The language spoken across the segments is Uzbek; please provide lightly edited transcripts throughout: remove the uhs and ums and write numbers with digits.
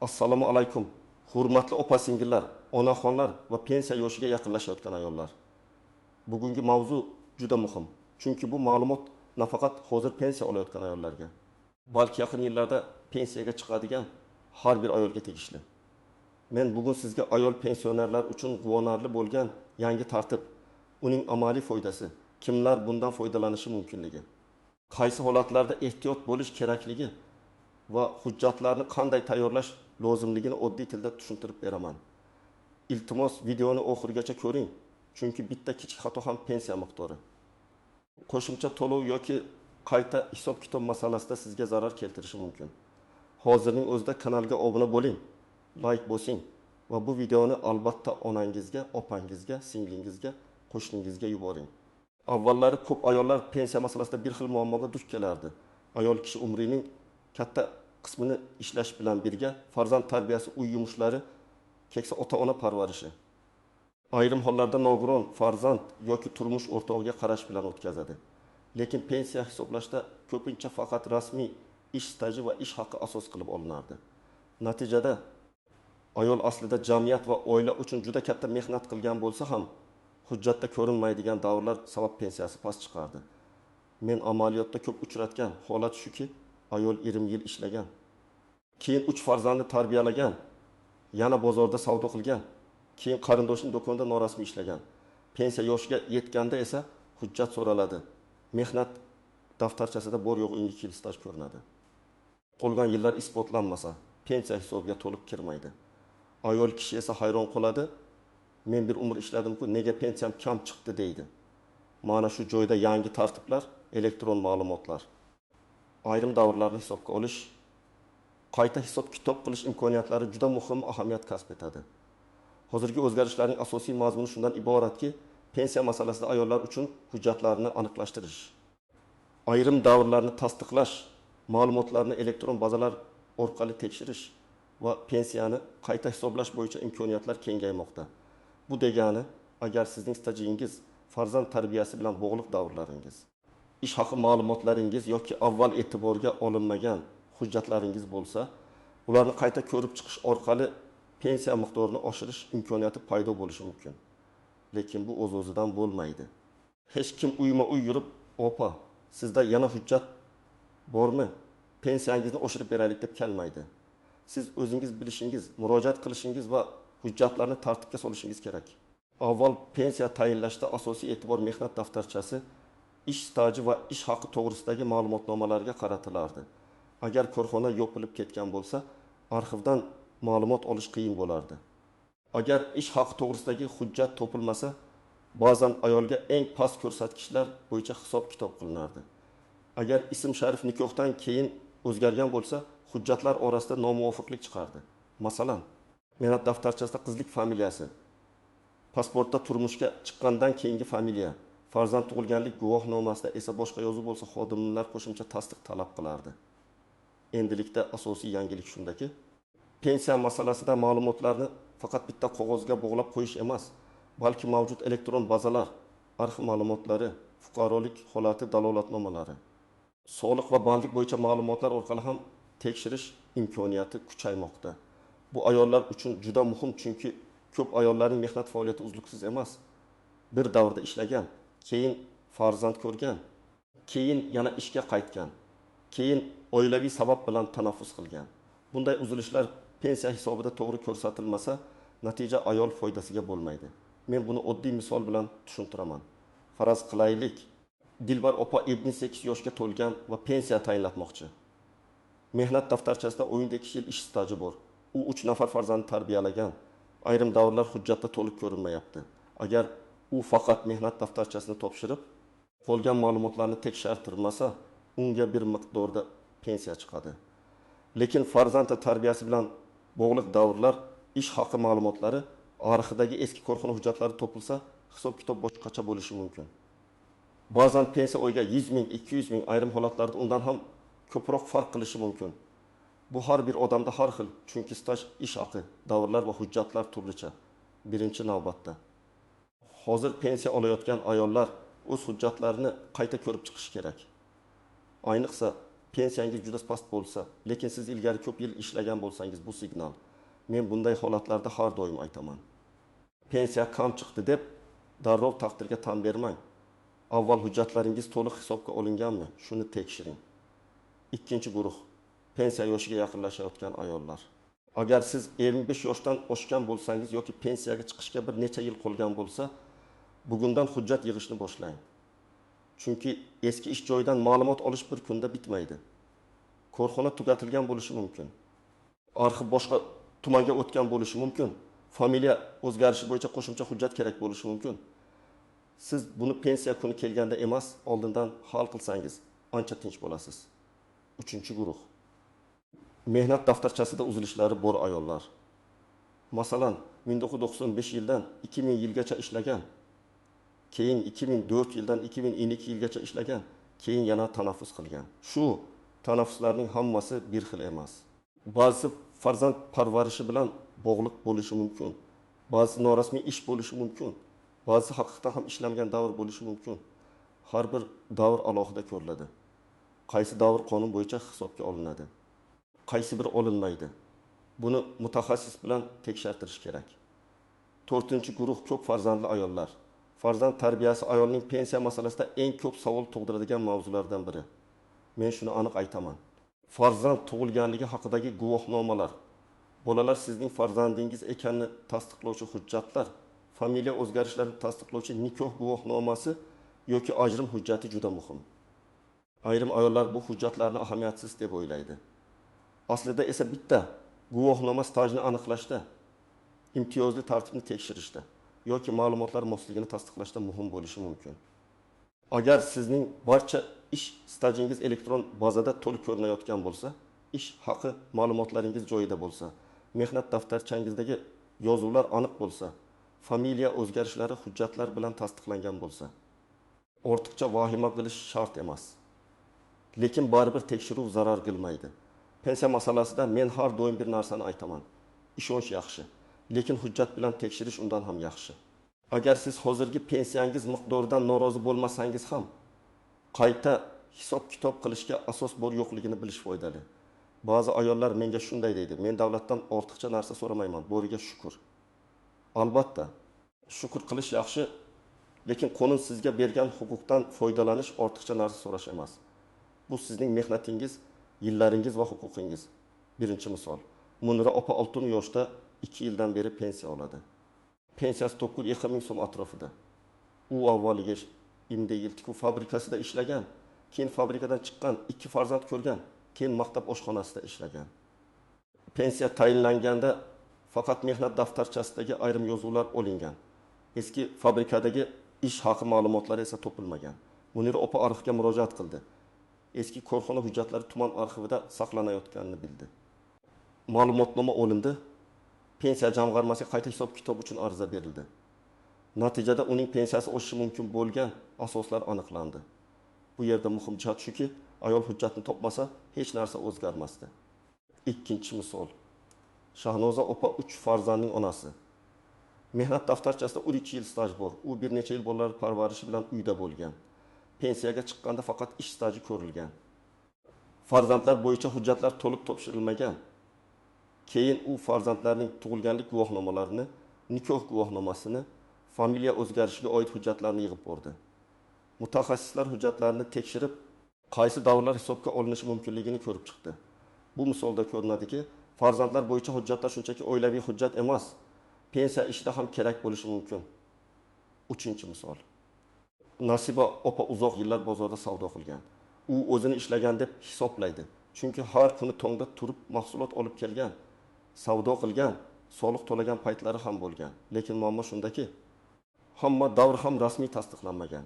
Assalomu alaykum. Hurmatli opa-singillar, onaxonlar va pensiya yoshiga yaqinlashayotgan ayollar. Bugungi mavzu juda muhim. Chunki bu ma'lumot nafaqat hozir pensiya olayotgan ayollarga, balki yaqin yillarda pensiyaga chiqadigan har bir ayolga tegishli. Men bugun sizga ayol pensionerlar uchun quvonarli bo'lgan yangi tartib, uning amaliy foydasi, kimlar bundan foydalanishi mumkinligi, qaysi holatlarda ehtiyot bo'lish kerakligi va hujjatlarni qanday tayyorlash lozimligini oddiy tilda tushuntirib beraman. Iltimos videoni oxirigacha ko'ring, chunki bitta kichik xato ham pensiya miqdori. Qo'shimcha to'lov yoki qayta hisob-kitob masalasida sizga zarar keltirishi mumkin. Hozirning o'zida kanalga obuna bo'ling, like bosing va bu videoni albatta onangizga, opangizga, singlingizga, qo'shningizga yuboring. Avvallari ko'p ayollar pensiya masalasida bir xil muammoga duch kelardi. Ayol kishi umrining katta qismini ishlash bilan birga farzand tarbiyasi, uy yumushlari, keksa ota-ona parvarishi, ayrim hollarda nogiron farzand yoki turmush o'rtog'iga qarash bilan o'tkazadi. Lekin pensiya hisoblashda ko'pincha faqat rasmiy ish staji va ish haqi asos qilib olinardi. Natijada ayol aslida jamiyat va oila uchun juda katta mehnat qilgan bo'lsa ham, hujjatda ko'rinmaydigan davrlar sabab pensiyasi past chiqardi. Men amaliyotda ko'p uchratgan holat shuki, ayol 20 yil ishlagan, keyin 3 farzandni tarbiyalagan, yana bozorda savdo qilgan, keyin qarindoshining do'konida norasmiy ishlagan. Pensiya yoshiga yetganda esa hujjat so'raladi. Mehnat daftarchasida bor yo'q 12 yil staj ko'rinadi. Qolgan yillar isbotlanmasa, pensiya hisobiga to'liq kirmaydi. Ayol kishi esa hayron qoladi. Men bir umr ishladim-ku, nega pensiyam kam chiqdi deydi. Mana shu joyda yangi tartiblar, elektron ma'lumotlar, ayrim davrlarni hisobga olish, qayta hisob-kitob qilish imkoniyatlari juda muhim ahamiyat kasb etadi. Hozirgi o'zgarishlarning asosiy mazmuni shundan iboratki, pensiya masalasida ayollar uchun hujjatlarni aniqlashtirish, ayrim davrlarni tasdiqlash, ma'lumotlarni elektron bazalar orqali tekshirish va pensiyani qayta hisoblash bo'yicha imkoniyatlar kengaymoqda. Bu degani, agar sizning stajingiz, farzand tarbiyasi bilan bog'liq davrlaringiz, ish haqi ma'lumotlaringiz yoki avval e'tiborga olinmagan hujjatlaringiz bo'lsa, ularni qayta ko'rib chiqish orqali pensiya miqdorini oshirish imkoniyati paydo bo'lishi mumkin. Lekin bu o'z-o'zidan bo'lmaydi. Hech kim uyma-uy yurib, "Opa, sizda yana hujjat bormi? Pensiyangizni oshirib beraylik" deb kelmaydi. Siz o'zingiz bilishingiz, murojaat qilishingiz va hujjatlarni tartibga solishingiz kerak. Avval pensiya tayinlashda asosiy e'tibor mehnat daftarchasi, ish staji va ish haqi to'g'risidagi ma'lumotnomalarga qaratilardi. Agar korxona yopilib ketgan bo'lsa, arxivdan ma'lumot olish qiyin bo'lardi. Agar ish haqi to'g'risidagi hujjat topilmasa, ba'zan ayolga eng past ko'rsatkichlar bo'yicha hisob-kitob qilinardi. Agar ism-sharif nikohdan keyin o'zgargan bo'lsa, hujjatlar orasida nomuvofiqlik chiqardi. Masalan, mehnat daftarchasida qizlik familiyasi, pasportda turmushga chiqqandan keyingi familiya, farzand tug'ilganlik guvohnomasida esa boshqa yozuv bo'lsa, xodimlar qo'shimcha tasdiq talab qilardi. Endilikda asosiy yangilik shundaki, pensiya masalasida ma'lumotlarni faqat bitta qog'ozga bog'lab qo'yish emas, balki mavjud elektron bazalar, arxiv ma'lumotlari, fuqarolik holati dalolatnomalari, soliq va bandlik bo'yicha ma'lumotlar orqali ham tekshirish imkoniyati kuchaymoqda. Bu ayollar uchun juda muhim, chunki ko'p ayollarning mehnat faoliyati uzluksiz emas. Bir davrda ishlagan, keyin farzand ko'rgan, keyin yana ishga qaytgan, keyin oilaviy sabab bilan tanaffus qilgan. Bunday uzilishlar pensiya hisobida to'g'ri ko'rsatilmasa, natija ayol foydasiga bo'lmaydi. Men buni oddiy misol bilan tushuntiraman. Faraz qilaylik, Dilbar opa 78 yoshga to'lgan va pensiya tayinlatmoqchi. Mehnat daftarchasida 12 yil ish staji bor. U 3 nafar farzand tarbiyalagan. Ayrim davrlar hujjatda to'liq ko'rinmayapti. Agar u faqat mehnat daftarchasini topshirib, qolgan ma'lumotlarni tekshirtirmasa, unga bir miqdorda pensiya chiqadi. Lekin farzand tarbiyasi bilan bog'liq davrlar, ish haqi ma'lumotlari, arxivdagi eski korxona hujjatlari topilsa, hisob-kitob boshqacha bo'lishi mumkin. Ba'zan pensiya oyga 100 ming, 200 ming, ayrim holatlarda undan ham ko'proq farq qilishi mumkin. Bu har bir odamda har xil, chunki staj, ish haqi, davrlar va hujjatlar turlicha. Birinchi navbatda, hozir pensiya olayotgan ayollar o'z hujjatlarini qayta ko'rib chiqish kerak. Ayniqsa pensiyangiz juda past bo'lsa, lekin siz ilgari ko'p yil ishlagan bo'lsangiz, bu signal. Men bunday holatlarda har doim aytaman. Pensiya kam chiqdi deb darrov taqdirga tan bermang. Avval hujjatlaringiz to'liq hisobga olinganmi? Shuni tekshiring. Ikkinchi guruh, pensiya yoshiga yaqinlashayotgan ayollar. Agar siz 25 yoshdan oshgan bo'lsangiz yoki pensiyaga chiqishga bir necha yil qolgan bo'lsa, bugundan hujjat yig'ishni boshlang. Chunki eski ish joyidan ma'lumot olish bir kunda bitmaydi. Korxona tugatilgan bo'lishi mumkin. Arxiv boshqa tumanga o'tgan bo'lishi mumkin. Familiya o'zgarishi bo'yicha qo'shimcha hujjat kerak bo'lishi mumkin. Siz buni pensiya kuni kelganda emas, oldindan hal qilsangiz, ancha tinch bo'lasiz. Uchinchi guruh. Mehnat daftarchasida uzilishlari bor ayollar. Masalan, 1995 yildan 2000 yilgacha ishlagan, keyin 2004 yildan 2012 yilgacha ishlagan, keyin yana tanaffus qilgan. Shu tanaffuslarning hammasi bir xil emas. Ba'zi farzand parvarishi bilan bog'liq bo'lishi mumkin. Ba'zi norasmiy ish bo'lishi mumkin. Ba'zi haqiqatan ham ishlangan davr bo'lishi mumkin. Har bir davr alohida ko'riladi. Qaysi davr qonun bo'yicha hisobga olinadi? Qaysi bir olinmaydi? Buni mutaxassis bilan tekshirtirish kerak. 4-guruh ko'p farzandli ayollar. Farzand tarbiyasi ayolning pensiya masalasida eng ko'p savol tug'diradigan mavzulardan biri. Men shuni aniq aytaman. Farzand tug'ilganligi haqidagi guvohnomalar, bolalar sizning farzandingiz ekanini tasdiqlovchi hujjatlar, familiya o'zgarishlarini tasdiqlovchi nikoh guvohnomasi yoki ajrim hujjati juda muhim. Ayrim ayollar bu hujjatlarni ahamiyatsiz deb o'ylaydi. Aslida esa bitta guvohnoma stajni aniqlashda, imtiyozli tartibni tekshirishda yoki ma'lumotlar mosligini tasdiqlashda muhim bo'lishi mumkin. Agar sizning barcha ish stajingiz elektron bazada to'liq ko'rinayotgan bo'lsa, ish haqi ma'lumotlaringiz joyida bo'lsa, mehnat daftarchangizdagi yozuvlar aniq bo'lsa, familiya o'zgarishlari hujjatlar bilan tasdiqlangan bo'lsa, ortiqcha vahima qilish shart emas. Lekin baribir tekshiruv zarar qilmaydi. Pensiya masalasida men har doim bir narsani aytaman. Ishonch yaxshi, lekin hujjat bilan tekshirish undan ham yaxshi. Agar siz hozirgi pensiyangiz miqdoridan norozi bo'lmasangiz ham, qayta hisob-kitob qilishga asos bor yo'qligini bilish foydali. Ba'zi ayollar menga shunday deydi: "Men davlatdan ortiqcha narsa so'ramayman, boriga shukr." Albatta, shukr qilish yaxshi, lekin qonun sizga bergan huquqdan foydalanish ortiqcha narsa so'rash emas. Bu sizning mehnatingiz, yillaringiz va huquqingiz. Birinchi misol. Munira opa 6 yoshda 2 yildan beri pensiya oladi. Pensiyasi 9,2 ming so'm atrofida. U avvaliga Imdegil tikuv fabrikasida ishlagan, keyin fabrikadan chiqqan, 2 farzand ko'rgan, keyin maktab oshxonasida ishlagan. Pensiya tayinlanganda faqat mehnat daftarchasidagi ayrim yozuvlar olingan. Eski fabrikadagi ish haqi ma'lumotlari esa topilmagan. Munira opa arxivga murojaat qildi. Eski korxona hujjatlari tuman arxivida saqlanayotganini bildi. Ma'lumotnoma olindi. Pensiya jamg'armasiga qayta hisob-kitob uchun ariza berildi. Natijada uning pensiyasi oshishi mumkin bo'lgan asoslar aniqlandi. Bu yerda muhim jihat shuki, ayol hujjatni topmasa, hech narsa o'zgarmasdi. Ikkinchi misol. Shahnoza opa 3 farzandning onasi. Mehnat daftarchasida 13 yil staj bor. U bir necha yil bolalar parvarishi bilan uyda bo'lgan. Pensiyaga chiqqanda faqat ish staji ko'rilgan. Farzandlar bo'yicha hujjatlar to'liq topshirilmagan. Keyin u farzandlarning tug'ilganlik guvohnomalarini, nikoh guvohnomasini, familiya o'zgarishiga oid hujjatlarni yig'ib bordi. Mutaxassislar hujjatlarni tekshirib, qaysi davrlar hisobga olinishi mumkinligini ko'rib chiqdi. Bu misolda ko'rinadiki, farzandlar bo'yicha hujjatlar shunchaki oilaviy hujjat emas, pensiya ishida ham kerak bo'lishi mumkin. Uchinchi misol. Nasiba opa uzoq yillar bozorda savdo qilgan. U o'zini ishlagan deb hisoblaydi. Chunki har kuni tongda turib mahsulot olib kelgan, savdo qilgan, soliq to'lagan paytlari ham bo'lgan. Lekin muammo shundaki, hamma davr ham rasmiy tasdiqlanmagan.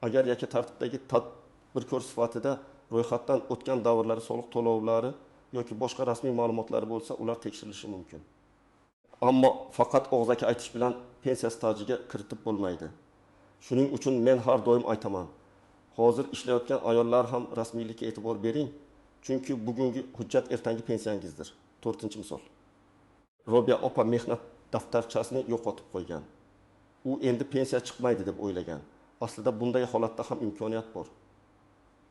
Agar yakka tartibdagi tadbirkor sifatida ro'yxatdan o'tgan davrlari soliq to'lovlari yoki boshqa rasmiy ma'lumotlari bo'lsa, ular tekshirilishi mumkin. Ammo faqat og'zaki aytish bilan pensiya stajiga kiritib bo'lmaydi. Shuning uchun men har doim aytaman, hozir ishlayotgan ayollar ham rasmiylikka e'tibor bering, chunki bugungi hujjat ertangi pensiyangizdir. 4-misol. Robiya opa mehnat daftarchasini yo'qotib qo'ygan. U endi pensiya chiqmaydi deb o'ylagan. Aslida bunday holatda ham imkoniyat bor.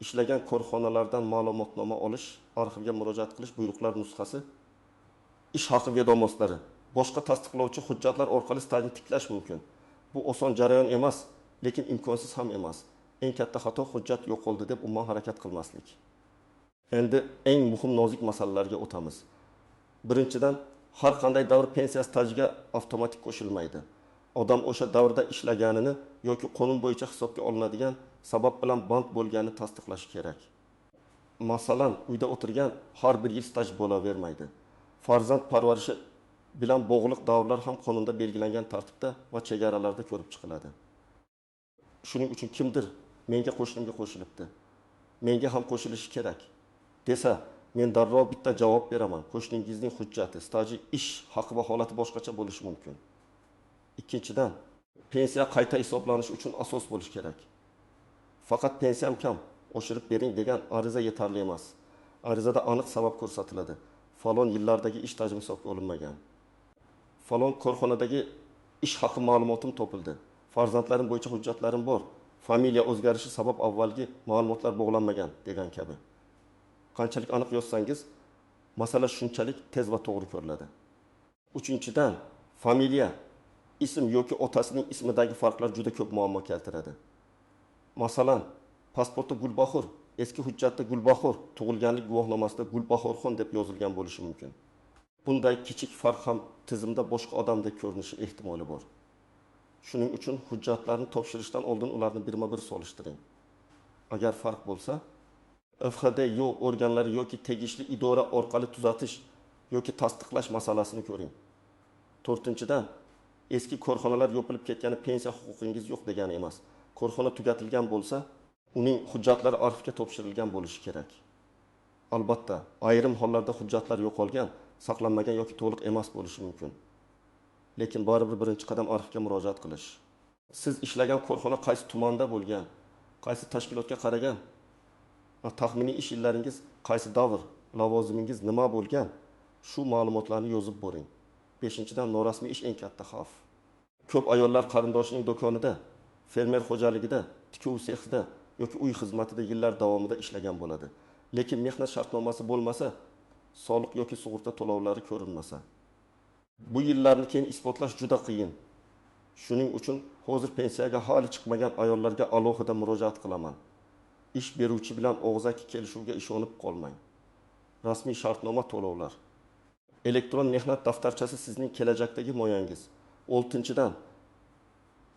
ishlagan korxonalardan ma'lumotnoma olish, arxivga murojaat qilish buyruqlar nusxasi, ish haqi vedomoslari, boshqa tasdiqlovchi hujjatlar orqali stajni tiklash mumkin. Bu oson jarayon emas, lekin imkonsiz ham emas. Eng katta xato hujjat yo'qoldi deb umuman harakat qilmaslik. Endi eng muhim nozik masalalarga o'tamiz. Birinchidan, har qanday davr pensiya stajiga avtomatik qo'shilmaydi. Odam o'sha davrda ishlaganini yoki qonun bo'yicha hisobga olinadigan sabab bilan band bo'lganini tasdiqlashi kerak. Masalan, uyda o'tirgan har bir yil staj bo'lavermaydi. Farzand parvarishi bilan bog'liq davrlar ham qonunda belgilangan tartibda va chegaralarda ko'rib chiqiladi. Shuning uchun kimdir menga qo'shnimga qo'shilibdi, menga ham qo'shilishi kerak desa, men darrov bitta javob beraman. Qo'shningizning hujjati, staji, ish haqi va holati boshqacha bo'lishi mumkin. Ikkinchidan, pensiya qayta hisoblanishi uchun asos bo'lishi kerak. Faqat pensiyam kam, oshirib bering degan ariza yetarli emas. Arizada aniq sabab ko'rsatiladi. Falon yillardagi ish stajim hisobga olinmagan. Falon korxonadagi ish haqi ma'lumotim topildi. Farzandlarim bo'yicha hujjatlarim bor. Familiya o'zgarishi sabab avvalgi ma'lumotlar bog'lanmagan degan kabi. Qanchalik aniq yozsangiz, masala shunchalik tez va to'g'ri ko'riladi. Uchinchidan, familiya, ism yoki otasining ismidagi farqlar juda ko'p muammo keltiradi. Masalan, pasportda Gulbahor, eski hujjatda Gulbahor, tug'ilganlik guvohnomasida Gulbahorxon deb yozilgan bo'lishi mumkin. Bunday kichik farq ham tizimda boshqa odamdek ko'rinishi ehtimoli bor. Shuning uchun hujjatlarni topshirishdan oldin ularni birma-bir solishtiring. Agar farq bo'lsa, FHDYO organlari yoki tegishli idora orqali tuzatish yoki tasdiqlash masalasini ko'ring. To'rtinchidan, eski korxonalar yopilib ketgani pensiya huquqingiz yo'q degani emas. Korxona tugatilgan bo'lsa, uning hujjatlari arxivga topshirilgan bo'lishi kerak. Albatta, ayrim hollarda hujjatlar yo'qolgan, saqlanmagan yoki to'liq emas bo'lishi mumkin. Lekin baribir birinchi qadam arxivga murojaat qilish. Siz ishlagan korxona qaysi tumanda bo'lgan, qaysi tashkilotga qaragan, taxminiy ish yillaringiz qaysi davr, lavozimingiz nima bo'lgan, shu ma'lumotlarni yozib boring. Beshinchidan, norasmiy ish eng katta xavf. Ko'p ayollar qarindoshining do'konida, fermer xo'jaligida, tikuv sexida yoki uy xizmatida yillar davomida ishlagan bo'ladi. Lekin mehnat shartnomasi bo'lmasa, soliq yoki sug'urta to'lovlari ko'rinmasa, bu yillarni keyin isbotlash juda qiyin. Shuning uchun hozir pensiyaga hali chiqmagan ayollarga alohida murojaat qilaman. Ish beruvchi bilan og'zaki kelishuvga ishonib qolmang. Rasmiy shartnoma to'lovlar. Elektron mehnat daftarchasi sizning kelajakdagi moyangiz. 6-dan,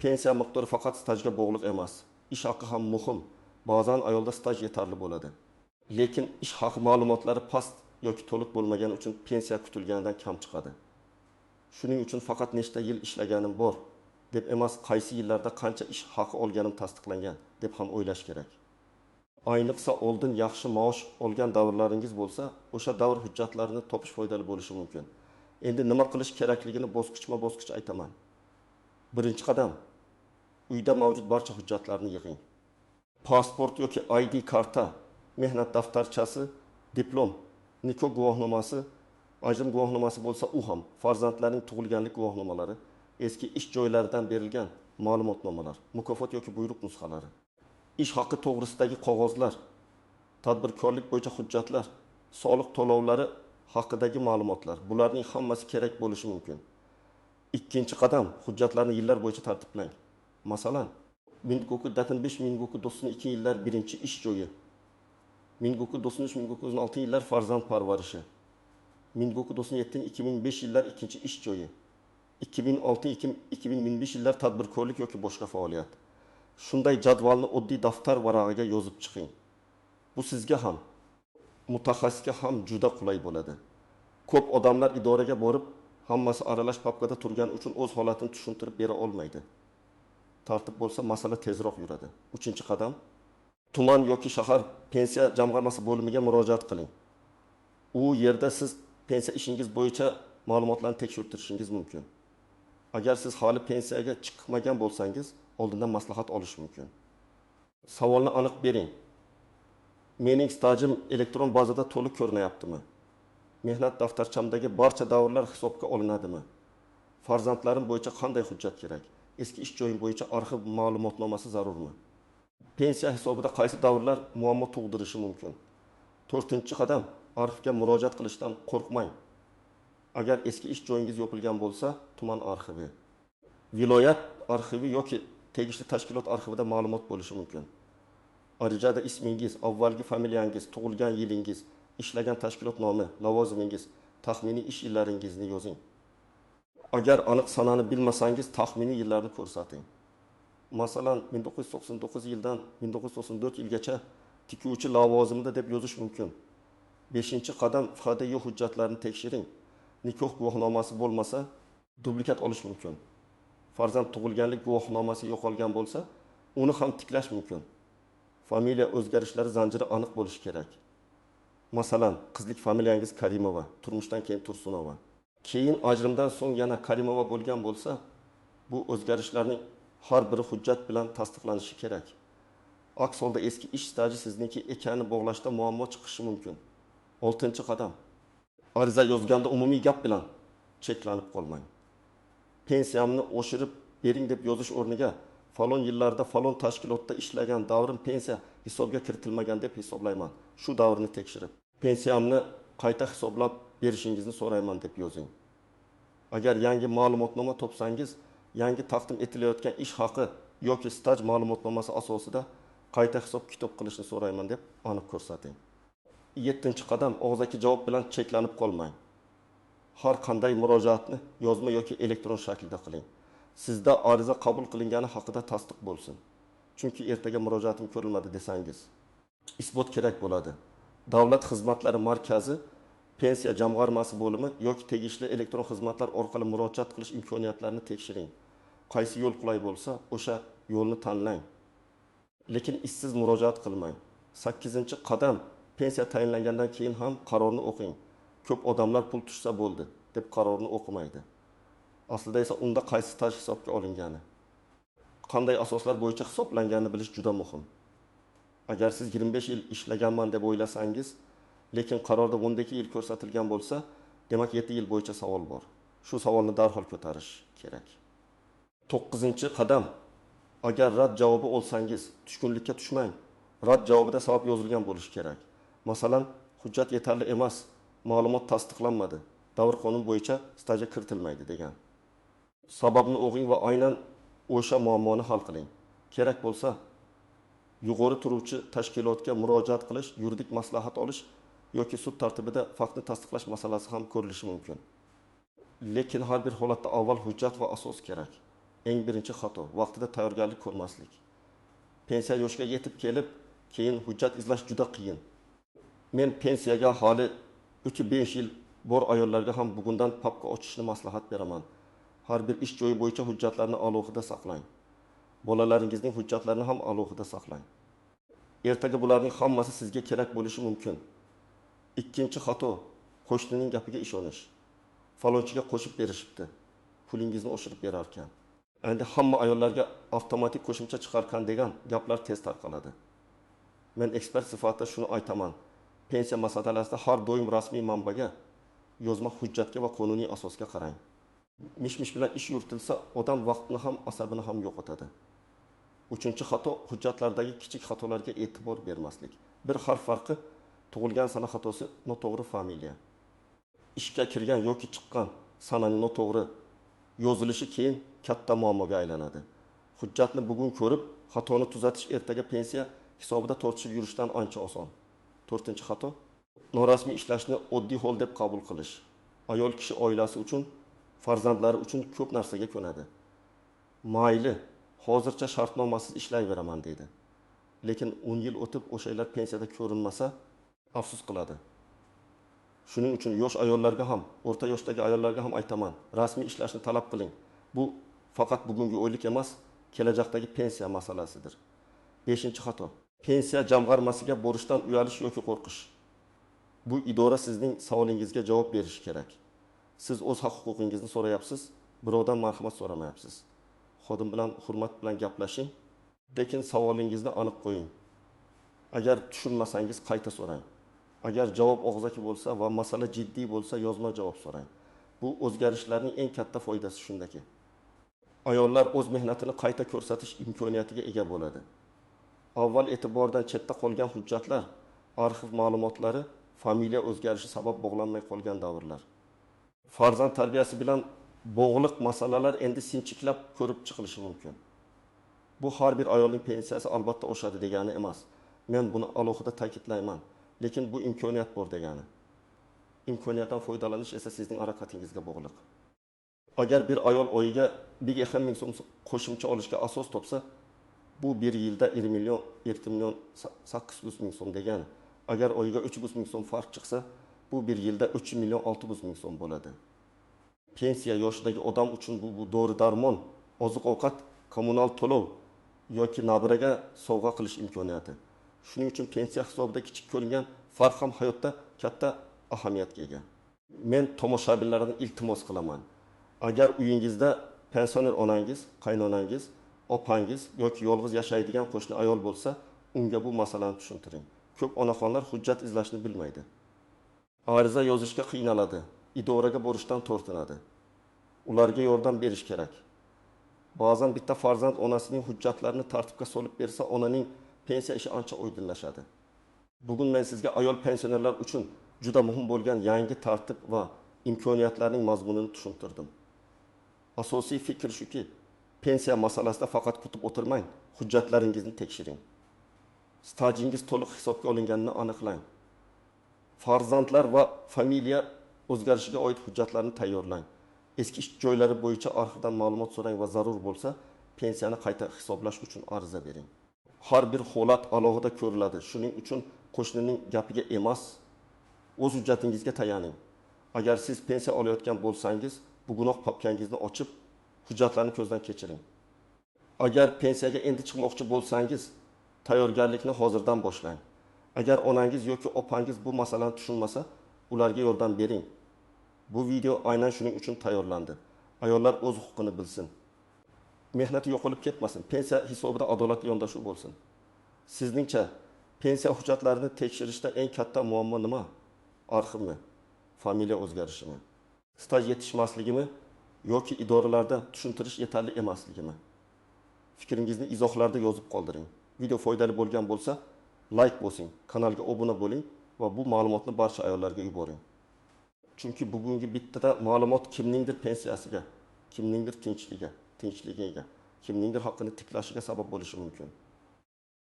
pensiya miqdori faqat stajga bog'liq emas. Ish haqi ham muhim. Ba'zan ayolda staj yetarli bo'ladi. Lekin ish haqi ma'lumotlari past yoki to'liq bo'lmagani uchun pensiya kutilganidan kam chiqadi. Shuning uchun faqat nechta yil ishlaganim bor deb emas, qaysi yillarda qancha ish haqi olganim tasdiqlangan deb ham o'ylash kerak. Ayniqsa oldin yaxshi maosh olgan davrlaringiz bo'lsa, o'sha davr hujjatlarini topish foydali bo'lishi mumkin. Endi nima qilish kerakligini bosqichma-bosqich aytaman. Birinchi qadam, uyda mavjud barcha hujjatlarni yig'ing. Pasport yoki ID karta, mehnat daftarchasi, diplom, nikoh guvohnomasi, ajrim guvohnomasi bo'lsa u ham, farzandlarning tug'ilganlik guvohnomalari, eski ish joylaridan berilgan ma'lumotnomalar, mukofot yoki buyruq nusxalari, ish haqi to'g'risidagi qog'ozlar, tadbirkorlik bo'yicha hujjatlar, soliq to'lovlari haqidagi ma'lumotlar. Bularning hammasi kerak bo'lishi mumkin. Ikkinchi qadam, hujjatlarni yillar bo'yicha tartiblang. Masalan, 1995-1992 yillar birinchi ish joyi, 1993-1996 yillar farzand parvarishi, 1997-2005 yillar ikkinchi ish joyi, 2006-2005 yillar tadbirkorlik yoki boshqa faoliyat. Shunday jadvalni oddiy daftar varag'iga yozib chiqing. Bu sizga ham, mutaxassisga ham juda qulay bo'ladi. Ko'p odamlar idoraga borib, hammasi aralash papkada turgani uchun o'z holatini tushuntirib bera olmaydi. Tartib bo'lsa, masala tezroq yuradi. 3-qadam, tuman yoki shahar pensiya jamg'armasi bo'limiga murojaat qiling. U yerda siz pensiya ishingiz bo'yicha ma'lumotlarni tekshirtirishingiz mumkin. Agar siz hali pensiyaga chiqmagan bo'lsangiz, oldindan maslahat olish mumkin. Savolni aniq bering. Mening stajim elektron bazada to'liq ko'rinayaptimi? Mehnat daftarchamdagi barcha davrlar hisobga olinadimi? Farzandlarim bo'yicha qanday hujjat kerak? Eski ish joyim bo'yicha arxiv ma'lumotnomasi zarurmi? Pensiya hisobida qaysi davrlar muammo tug'dirishi mumkin? 4-qadam, arxivga murojaat qilishdan qo'rqmang. Agar eski ish joyingiz yopilgan bo'lsa, tuman arxivi, viloyat arxivi yoki tegishli tashkilot arxivida ma'lumot bo'lishi mumkin. Arizada ismingiz, avvalgi familiyangiz, tug'ilgan yilingiz, ishlagan tashkilot nomi, lavozimingiz, taxminiy ish yillaringizni yozing. Agar aniq sanani bilmasangiz, taxminiy yillarni ko'rsating. Masalan, 1999 yildan 1994 yilgacha tikuvchi lavozimida deb yozish mumkin. 5-qadam, FHDYO hujjatlarini tekshiring. Nikoh guvohnomasi bo'lmasa, dublikat olish mumkin. Farzand tug'ilganlik guvohnomasi yo'qolgan bo'lsa, uni ham tiklash mumkin. Familiya o'zgarishlari zanjiri aniq bo'lishi kerak. Masalan, qizlik familiyangiz Karimova, turmushdan keyin Tursunova. Keyin ajrimdan so'ng yana Karimova bo'lgan bo'lsa, bu o'zgarishlarning har biri hujjat bilan tasdiqlanishi kerak. Aks holda eski ish staji sizniki ekanini bog'lashda muammo chiqishi mumkin. 6-qadam. Ariza yozganda umumiy gap bilan cheklanib qolmang. Pensiyamni oshirib bering deb yozish o'rniga falon yillarda falon tashkilotda ishlagan davrim pensiya hisobga kiritilmagan deb hisoblayman. Shu davrni tekshirib, pensiyamni qayta hisoblab berishingizni so'rayman deb yozing. Agar yangi ma'lumotnoma topsangiz, yangi taqdim etilayotgan ish haqi yoki staj ma'lumotnomasi asosida qayta hisob kitob qilishni so'rayman deb aniq ko'rsating. 7-qadam, og'zaki javob bilan cheklanib qolmang. Har qanday murojaatni yozma yoki elektron shaklda qiling. Sizda ariza qabul qilingani haqida tasdiq bo'lsin. Chunki ertaga murojaatim ko'rilmadi desangiz, isbot kerak bo'ladi. Davlat xizmatlari markazi, pensiya jamg'armasi bo'limi yoki tegishli elektron xizmatlar orqali murojaat qilish imkoniyatlarini tekshiring. Qaysi yo'l qulay bo'lsa, o'sha yo'lni tanlang. Lekin ishsiz murojaat qilmang. 8-qadam, pensiya tayinlangandan keyin ham qarorni o'qing. Ko'p odamlar pul tushsa bo'ldi deb qarorni o'qimaydi. Aslida esa unda qaysi staj hisobga olingani, qanday asoslar bo'yicha hisoblanganini bilish juda muhim. Agar siz 25 yil ishlaganman deb o'ylasangiz, lekin qarorda 12 yil ko'rsatilgan bo'lsa, demak 7 yil bo'yicha savol bor. Shu savolni darhol ko'tarish kerak. 9-qadam. Agar rad javobi olsangiz, tushkunlikka tushmang. Rad javobida sabab yozilgan bo'lishi kerak. Masalan, hujjat yetarli emas, ma'lumot tasdiqlanmadi, davr qonun bo'yicha stajga kiritilmaydi degan. Sababni o'qing va aynan o'sha muammoni hal qiling. Kerak bo'lsa, yuqori turuvchi tashkilotga murojaat qilish, yuridik maslahat olish yoki sud tartibida faktni tasdiqlash masalasi ham ko'rilishi mumkin. Lekin har bir holatda avval hujjat va asos kerak. Eng birinchi xato vaqtida tayyorgarlik ko'rmaslik. Pensiya yoshiga yetib kelib, keyin hujjat izlash juda qiyin. Men pensiyaga hali 3-5 yil bor ayollarga ham bugundan papka ochishni maslahat beraman. Har bir ish joyi bo'yicha hujjatlarni alohida saqlang. Bolalaringizning hujjatlarini ham alohida saqlang. Ertaga bularning hammasi sizga kerak bo'lishi mumkin. 2-xato, qo'shnining gapiga ishonish. Falonchiga qo'shib berishibdi, pulingizni oshirib berar ekan. Endi hamma ayollarga avtomatik qo'shimcha chiqarkan degan gaplar tez tarqaladi. Men ekspert sifatida shuni aytaman. Pensiya masalasida har doim rasmiy manbaga, yozma hujjatga va qonuniy asosga qarang. Mish-mish bilan ish yuritilsa, odam vaqtini ham, asabini ham yo'qotadi. 3-xato, hujjatlardagi kichik xatolarga e'tibor bermaslik. Bir harf farqi, tug'ilgan sana xatosi, noto'g'ri familiya. Ishga kirgan yoki chiqqan sananing noto'g'ri yozilishi keyin katta muammoga aylanadi. Hujjatni bugun ko'rib, xatoni tuzatish ertaga pensiya hisobida tortishib yurishdan ancha oson. 4-xato, norasmiy ishlashni oddiy hol deb qabul qilish. Ayol kishi oilasi uchun, farzandlari uchun ko'p narsaga ko'nadi. Mayli, hozircha shartnomasiz ishlayveraman deydi. Lekin 10 yil o'tib o'shalar pensiyada ko'rinmasa, afsus qiladi. Shuning uchun yosh ayollarga ham, o'rta yoshdagi ayollarga ham aytaman, rasmiy ishlashni talab qiling. Bu faqat bugungi oylik emas, kelajakdagi pensiya masalasidir. 5-xato, pensiya jamg'armasiga borishdan uyalish yoki qo'rqish. Bu idora sizning savolingizga javob berishi kerak. Siz o'z haq-huquqingizni so'rayapsiz, birovdan marhamat so'ramayapsiz. Xodim bilan hurmat bilan gaplashing, lekin savolingizni aniq qo'ying. Agar tushunmasangiz qayta so'rang. Agar javob og'zaki bo'lsa va masala jiddiy bo'lsa, yozma javob so'rang. Bu o'zgarishlarning eng katta foydasi shundaki, ayollar o'z mehnatini qayta ko'rsatish imkoniyatiga ega bo'ladi. avval e'tibordan chetda qolgan hujjatlar, arxiv ma'lumotlari familiya o'zgarishi sabab bog'lanmay qolgan davrlar. Farzand tarbiyasi bilan bog'liq masalalar endi sinchiklab ko'rib chiqilishi mumkin. Bu har bir ayolning pensiyasi albatta oshadi degani emas. Men buni alohida ta'kidlayman, lekin bu imkoniyat bor degani. Imkoniyatdan foydalanish esa sizning harakatingizga bog'liq. Agar bir ayol oyiga 1 ming so'm qo'shimcha olishga asos topsa, bu bir yilda 20 million, 2 million 800 ming so'm degani. Agar oyiga 300 ming so'm farq chiqsa, bu bir yilda 3 million 600 ming so'm bo'ladi. Pensiya yoshidagi odam uchun bu dori-darmon, oziq-ovqat, kommunal to'lov yoki nabiraga sovg'a qilish imkoniyati. Shuning uchun pensiya hisobida kichik ko'ringan farq ham hayotda katta ahamiyatga ega. Men tomoshabinlardan iltimos qilaman. Agar uyingizda pensioner onangiz, qaynonangiz, opangiz yoki yolg'iz yashaydigan qo'shni ayol bo'lsa, unga bu masalani tushuntiring. Ko'p onaxonlar hujjat izlashni bilmaydi. Ariza yozishga qiynaladi, idoraga borishdan tortinadi. Ularga yordam berish kerak. Ba'zan bitta farzand onasining hujjatlarini tartibga solib bersa, onaning pensiya ishi ancha oydinlashadi. Bugun men sizga ayol pensionerlar uchun juda muhim bo'lgan yangi tartib va imkoniyatlarning mazmunini tushuntirdim. Asosiy fikr shuki, pensiya masalasida faqat kutib o'tirmang, hujjatlaringizni tekshiring. Stajingiz to'liq hisobga olinganini aniqlang. Farzandlar va familiya o'zgarishiga oid hujjatlarni tayyorlang. Eski ish joylari bo'yicha arxivdan ma'lumot so'rang va zarur bo'lsa, pensiyani qayta hisoblash uchun ariza bering. Har bir holat alohida ko'riladi. Shuning uchun qo'shnining gapiga emas, o'z hujjatingizga tayaning. Agar siz pensiya olayotgan bo'lsangiz, bu gunoh papkangizni ochib, hujjatlarni ko'zdan kechiring. Agar pensiyaga endi chiqmoqchi bo'lsangiz, tayyorgarlikni hozirdan boshlang. Agar onangiz yoki opangiz bu masalani tushunmasa, ularga yordam bering. Bu video aynan shuning uchun tayyorlandi. Ayollar o'z huquqini bilsin. Mehnati yo'qolib ketmasin. Pensiya hisobida adolatli yondashuv bo'lsin. Sizningcha pensiya hujjatlarini tekshirishda eng katta muammo nima? Arxivmi? Familiya o'zgarishimi? Staj yetishmasligimi yoki idoralarda tushuntirish yetarli emasligimi? Fikringizni izohlarda yozib qoldiring. Video foydali bo'lgan bo'lsa, like bosing, kanalga obuna bo'ling va bu ma'lumotni barcha ayollarga yuboring. Chunki bugungi bittada ma'lumot kimningdir pensiyasiga, kimningdir tinchligiga, kimningdir haqqini tiklashiga sabab bo'lishi mumkin.